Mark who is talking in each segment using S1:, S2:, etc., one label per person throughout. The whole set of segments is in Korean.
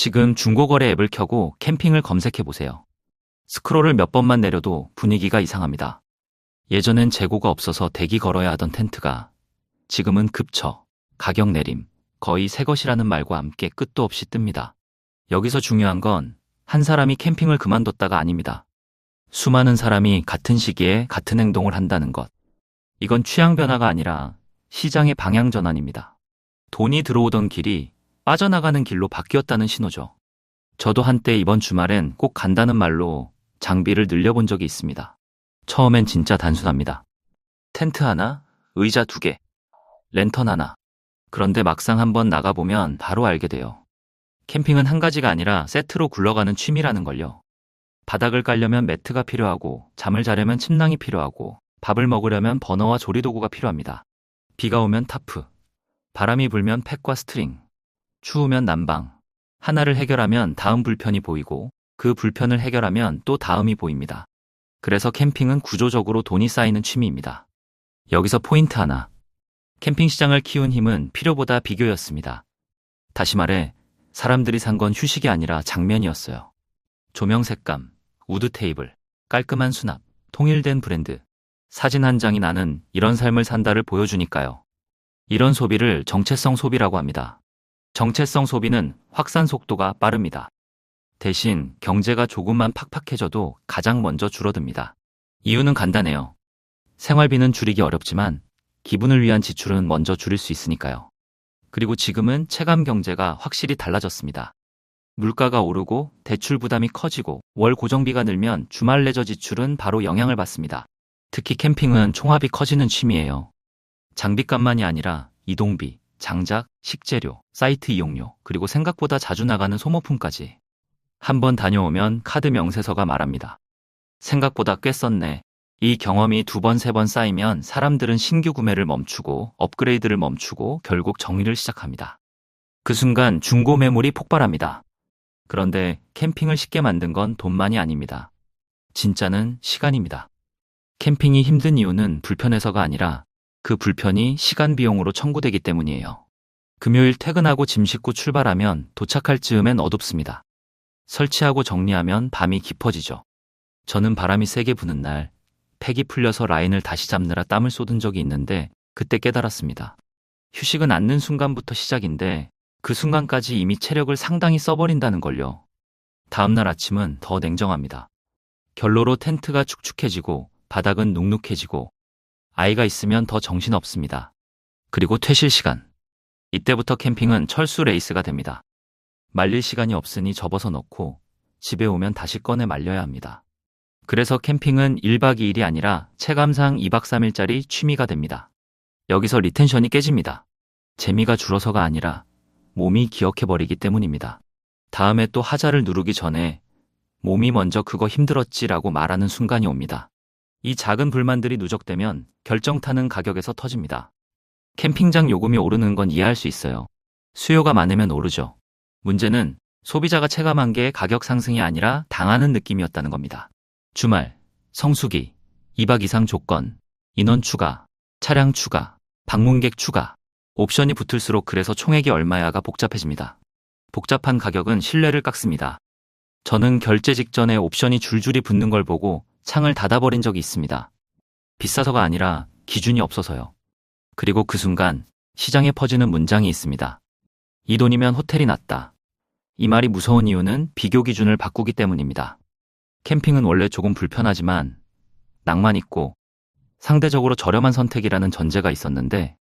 S1: 지금 중고거래 앱을 켜고 캠핑을 검색해 보세요. 스크롤을 몇 번만 내려도 분위기가 이상합니다. 예전엔 재고가 없어서 대기 걸어야 하던 텐트가 지금은 급처, 가격 내림, 거의 새 것이라는 말과 함께 끝도 없이 뜹니다. 여기서 중요한 건 한 사람이 캠핑을 그만뒀다가 아닙니다. 수많은 사람이 같은 시기에 같은 행동을 한다는 것. 이건 취향 변화가 아니라 시장의 방향 전환입니다. 돈이 들어오던 길이 빠져나가는 길로 바뀌었다는 신호죠. 저도 한때 이번 주말엔 꼭 간다는 말로 장비를 늘려본 적이 있습니다. 처음엔 진짜 단순합니다. 텐트 하나, 의자 2개, 랜턴 하나. 그런데 막상 한번 나가보면 바로 알게 돼요. 캠핑은 한 가지가 아니라 세트로 굴러가는 취미라는 걸요. 바닥을 깔려면 매트가 필요하고, 잠을 자려면 침낭이 필요하고, 밥을 먹으려면 버너와 조리도구가 필요합니다. 비가 오면 타프, 바람이 불면 팩과 스트링, 추우면 난방. 하나를 해결하면 다음 불편이 보이고, 그 불편을 해결하면 또 다음이 보입니다. 그래서 캠핑은 구조적으로 돈이 쌓이는 취미입니다. 여기서 포인트 하나. 캠핑 시장을 키운 힘은 필요보다 비교였습니다. 다시 말해, 사람들이 산 건 휴식이 아니라 장면이었어요. 조명 색감, 우드 테이블, 깔끔한 수납, 통일된 브랜드. 사진 한 장이 나는 이런 삶을 산다를 보여주니까요. 이런 소비를 정체성 소비라고 합니다. 정체성 소비는 확산 속도가 빠릅니다. 대신 경제가 조금만 팍팍해져도 가장 먼저 줄어듭니다. 이유는 간단해요. 생활비는 줄이기 어렵지만 기분을 위한 지출은 먼저 줄일 수 있으니까요. 그리고 지금은 체감 경제가 확실히 달라졌습니다. 물가가 오르고 대출 부담이 커지고 월 고정비가 늘면 주말 레저 지출은 바로 영향을 받습니다. 특히 캠핑은 총합이 커지는 취미예요. 장비값만이 아니라 이동비, 장작, 식재료, 사이트 이용료, 그리고 생각보다 자주 나가는 소모품까지. 한번 다녀오면 카드 명세서가 말합니다. 생각보다 꽤 썼네. 이 경험이 2번, 3번 쌓이면 사람들은 신규 구매를 멈추고 업그레이드를 멈추고 결국 정리를 시작합니다. 그 순간 중고 매물이 폭발합니다. 그런데 캠핑을 쉽게 만든 건 돈만이 아닙니다. 진짜는 시간입니다. 캠핑이 힘든 이유는 불편해서가 아니라 그 불편이 시간 비용으로 청구되기 때문이에요. 금요일 퇴근하고 짐 싣고 출발하면 도착할 즈음엔 어둡습니다. 설치하고 정리하면 밤이 깊어지죠. 저는 바람이 세게 부는 날 팩이 풀려서 라인을 다시 잡느라 땀을 쏟은 적이 있는데 그때 깨달았습니다. 휴식은 앉는 순간부터 시작인데 그 순간까지 이미 체력을 상당히 써버린다는 걸요. 다음날 아침은 더 냉정합니다. 결로로 텐트가 축축해지고 바닥은 눅눅해지고 아이가 있으면 더 정신없습니다. 그리고 퇴실 시간. 이때부터 캠핑은 철수 레이스가 됩니다. 말릴 시간이 없으니 접어서 넣고 집에 오면 다시 꺼내 말려야 합니다. 그래서 캠핑은 1박 2일이 아니라 체감상 2박 3일짜리 취미가 됩니다. 여기서 리텐션이 깨집니다. 재미가 줄어서가 아니라 몸이 기억해버리기 때문입니다. 다음에 또 하자를 누르기 전에 몸이 먼저 그거 힘들었지라고 말하는 순간이 옵니다. 이 작은 불만들이 누적되면 결정타는 가격에서 터집니다. 캠핑장 요금이 오르는 건 이해할 수 있어요. 수요가 많으면 오르죠. 문제는 소비자가 체감한 게 가격 상승이 아니라 당하는 느낌이었다는 겁니다. 주말, 성수기, 2박 이상 조건, 인원 추가, 차량 추가, 방문객 추가, 옵션이 붙을수록 그래서 총액이 얼마야가 복잡해집니다. 복잡한 가격은 신뢰를 깎습니다. 저는 결제 직전에 옵션이 줄줄이 붙는 걸 보고 창을 닫아버린 적이 있습니다. 비싸서가 아니라 기준이 없어서요. 그리고 그 순간 시장에 퍼지는 문장이 있습니다. 이 돈이면 호텔이 낫다. 이 말이 무서운 이유는 비교 기준을 바꾸기 때문입니다. 캠핑은 원래 조금 불편하지만 낭만 있고 상대적으로 저렴한 선택이라는 전제가 있었는데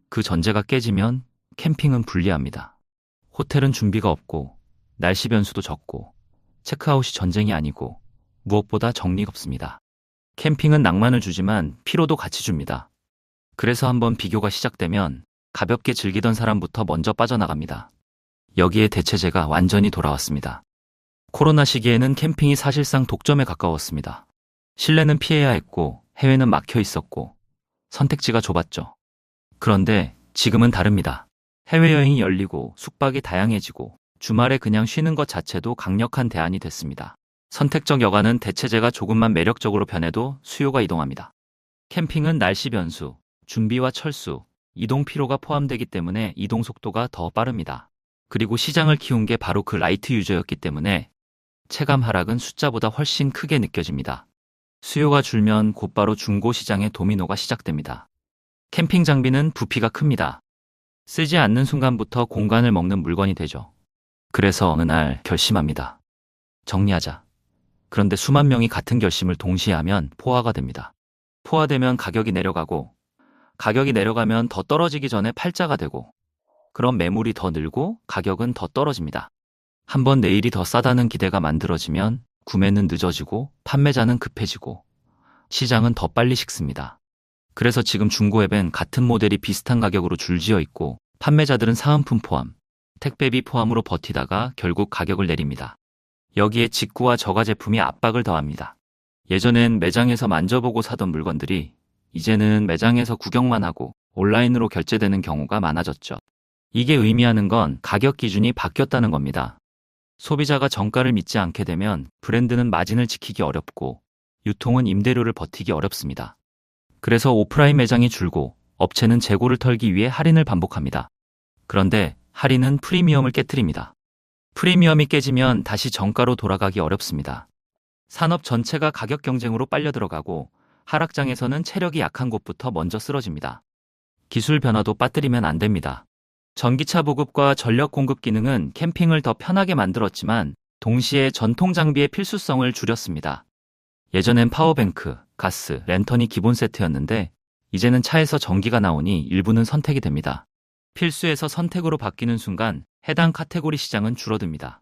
S1: 그 전제가 깨지면 캠핑은 불리합니다. 호텔은 준비가 없고 날씨 변수도 적고 체크아웃이 전쟁이 아니고 무엇보다 정리가 없습니다. 캠핑은 낭만을 주지만 피로도 같이 줍니다. 그래서 한번 비교가 시작되면 가볍게 즐기던 사람부터 먼저 빠져나갑니다. 여기에 대체제가 완전히 돌아왔습니다. 코로나 시기에는 캠핑이 사실상 독점에 가까웠습니다. 실내는 피해야 했고 해외는 막혀 있었고 선택지가 좁았죠. 그런데 지금은 다릅니다. 해외여행이 열리고 숙박이 다양해지고 주말에 그냥 쉬는 것 자체도 강력한 대안이 됐습니다. 선택적 여가는 대체제가 조금만 매력적으로 변해도 수요가 이동합니다. 캠핑은 날씨 변수, 준비와 철수, 이동 피로가 포함되기 때문에 이동 속도가 더 빠릅니다. 그리고 시장을 키운 게 바로 그 라이트 유저였기 때문에 체감 하락은 숫자보다 훨씬 크게 느껴집니다. 수요가 줄면 곧바로 중고 시장의 도미노가 시작됩니다. 캠핑 장비는 부피가 큽니다. 쓰지 않는 순간부터 공간을 먹는 물건이 되죠. 그래서 어느 날 결심합니다. 정리하자. 그런데 수만 명이 같은 결심을 동시에 하면 포화가 됩니다. 포화되면 가격이 내려가고, 가격이 내려가면 더 떨어지기 전에 팔자가 되고, 그럼 매물이 더 늘고 가격은 더 떨어집니다. 한번 내일이 더 싸다는 기대가 만들어지면 구매는 늦어지고 판매자는 급해지고 시장은 더 빨리 식습니다. 그래서 지금 중고앱엔 같은 모델이 비슷한 가격으로 줄지어 있고 판매자들은 사은품 포함, 택배비 포함으로 버티다가 결국 가격을 내립니다. 여기에 직구와 저가 제품이 압박을 더합니다. 예전엔 매장에서 만져보고 사던 물건들이 이제는 매장에서 구경만 하고 온라인으로 결제되는 경우가 많아졌죠. 이게 의미하는 건 가격 기준이 바뀌었다는 겁니다. 소비자가 정가를 믿지 않게 되면 브랜드는 마진을 지키기 어렵고 유통은 임대료를 버티기 어렵습니다. 그래서 오프라인 매장이 줄고 업체는 재고를 털기 위해 할인을 반복합니다. 그런데 할인은 프리미엄을 깨트립니다. 프리미엄이 깨지면 다시 정가로 돌아가기 어렵습니다. 산업 전체가 가격 경쟁으로 빨려 들어가고 하락장에서는 체력이 약한 곳부터 먼저 쓰러집니다. 기술 변화도 빠뜨리면 안 됩니다. 전기차 보급과 전력 공급 기능은 캠핑을 더 편하게 만들었지만 동시에 전통 장비의 필수성을 줄였습니다. 예전엔 파워뱅크, 가스, 랜턴이 기본 세트였는데 이제는 차에서 전기가 나오니 일부는 선택이 됩니다. 필수에서 선택으로 바뀌는 순간 해당 카테고리 시장은 줄어듭니다.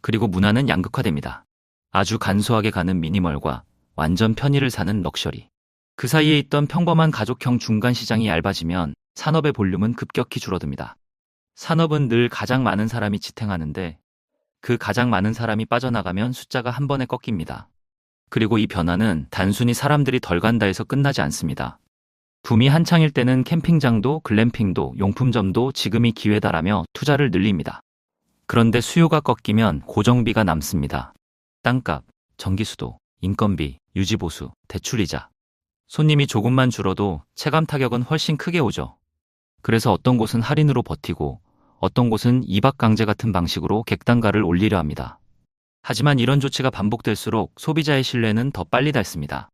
S1: 그리고 문화는 양극화됩니다. 아주 간소하게 가는 미니멀과 완전 편의를 사는 럭셔리. 그 사이에 있던 평범한 가족형 중간 시장이 얇아지면 산업의 볼륨은 급격히 줄어듭니다. 산업은 늘 가장 많은 사람이 지탱하는데 그 가장 많은 사람이 빠져나가면 숫자가 한 번에 꺾입니다. 그리고 이 변화는 단순히 사람들이 덜 간다 해서 끝나지 않습니다. 붐이 한창일 때는 캠핑장도 글램핑도 용품점도 지금이 기회다라며 투자를 늘립니다. 그런데 수요가 꺾이면 고정비가 남습니다. 땅값, 전기수도, 인건비, 유지보수, 대출이자. 손님이 조금만 줄어도 체감 타격은 훨씬 크게 오죠. 그래서 어떤 곳은 할인으로 버티고 어떤 곳은 이박 강제 같은 방식으로 객단가를 올리려 합니다. 하지만 이런 조치가 반복될수록 소비자의 신뢰는 더 빨리 닳습니다.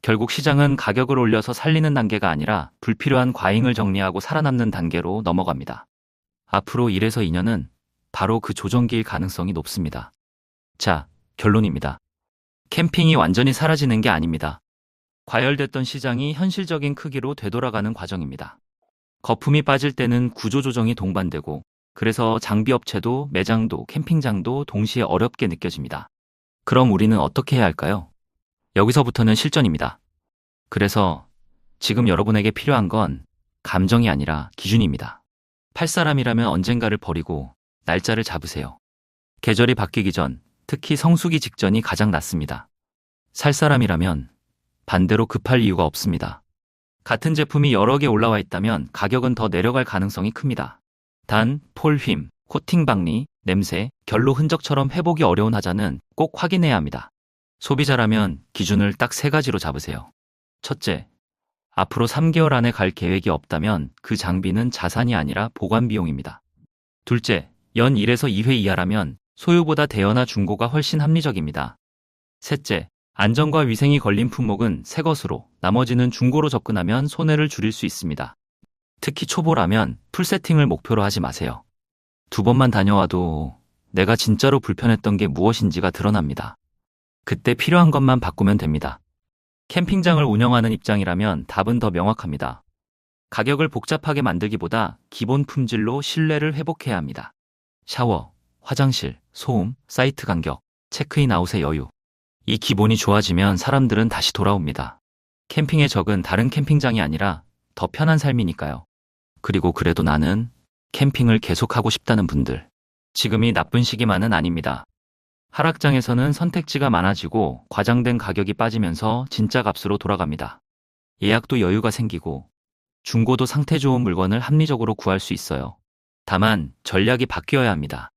S1: 결국 시장은 가격을 올려서 살리는 단계가 아니라 불필요한 과잉을 정리하고 살아남는 단계로 넘어갑니다. 앞으로 1에서 2년은 바로 그 조정기일 가능성이 높습니다. 자, 결론입니다. 캠핑이 완전히 사라지는 게 아닙니다. 과열됐던 시장이 현실적인 크기로 되돌아가는 과정입니다. 거품이 빠질 때는 구조조정이 동반되고 그래서 장비업체도 매장도 캠핑장도 동시에 어렵게 느껴집니다. 그럼 우리는 어떻게 해야 할까요? 여기서부터는 실전입니다. 그래서 지금 여러분에게 필요한 건 감정이 아니라 기준입니다. 팔 사람이라면 언젠가를 버리고 날짜를 잡으세요. 계절이 바뀌기 전, 특히 성수기 직전이 가장 낫습니다. 살 사람이라면 반대로 급할 이유가 없습니다. 같은 제품이 여러 개 올라와 있다면 가격은 더 내려갈 가능성이 큽니다. 단, 폴, 코팅 박리, 냄새, 결로 흔적처럼 회복이 어려운 하자는 꼭 확인해야 합니다. 소비자라면 기준을 딱 3가지로 잡으세요. 첫째, 앞으로 3개월 안에 갈 계획이 없다면 그 장비는 자산이 아니라 보관 비용입니다. 둘째, 연 1에서 2회 이하라면 소유보다 대여나 중고가 훨씬 합리적입니다. 셋째, 안전과 위생이 걸린 품목은 새 것으로, 나머지는 중고로 접근하면 손해를 줄일 수 있습니다. 특히 초보라면 풀세팅을 목표로 하지 마세요. 2번만 다녀와도 내가 진짜로 불편했던 게 무엇인지가 드러납니다. 그때 필요한 것만 바꾸면 됩니다. 캠핑장을 운영하는 입장이라면 답은 더 명확합니다. 가격을 복잡하게 만들기보다 기본 품질로 신뢰를 회복해야 합니다. 샤워, 화장실, 소음, 사이트 간격, 체크인 아웃의 여유. 이 기본이 좋아지면 사람들은 다시 돌아옵니다. 캠핑의 적은 다른 캠핑장이 아니라 더 편한 삶이니까요. 그리고 그래도 나는 캠핑을 계속하고 싶다는 분들. 지금이 나쁜 시기만은 아닙니다. 하락장에서는 선택지가 많아지고 과장된 가격이 빠지면서 진짜 값으로 돌아갑니다. 예약도 여유가 생기고 중고도 상태 좋은 물건을 합리적으로 구할 수 있어요. 다만 전략이 바뀌어야 합니다.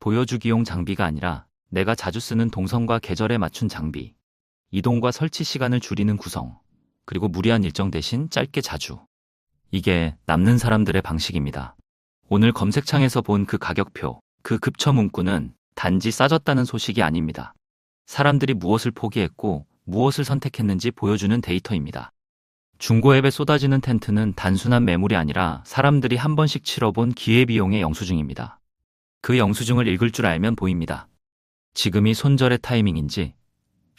S1: 보여주기용 장비가 아니라 내가 자주 쓰는 동선과 계절에 맞춘 장비, 이동과 설치 시간을 줄이는 구성, 그리고 무리한 일정 대신 짧게 자주. 이게 남는 사람들의 방식입니다. 오늘 검색창에서 본 그 가격표, 그 급처 문구는 단지 싸졌다는 소식이 아닙니다. 사람들이 무엇을 포기했고 무엇을 선택했는지 보여주는 데이터입니다. 중고앱에 쏟아지는 텐트는 단순한 매물이 아니라 사람들이 한 번씩 치러본 기회비용의 영수증입니다. 그 영수증을 읽을 줄 알면 보입니다. 지금이 손절의 타이밍인지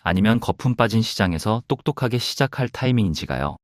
S1: 아니면 거품 빠진 시장에서 똑똑하게 시작할 타이밍인지가요.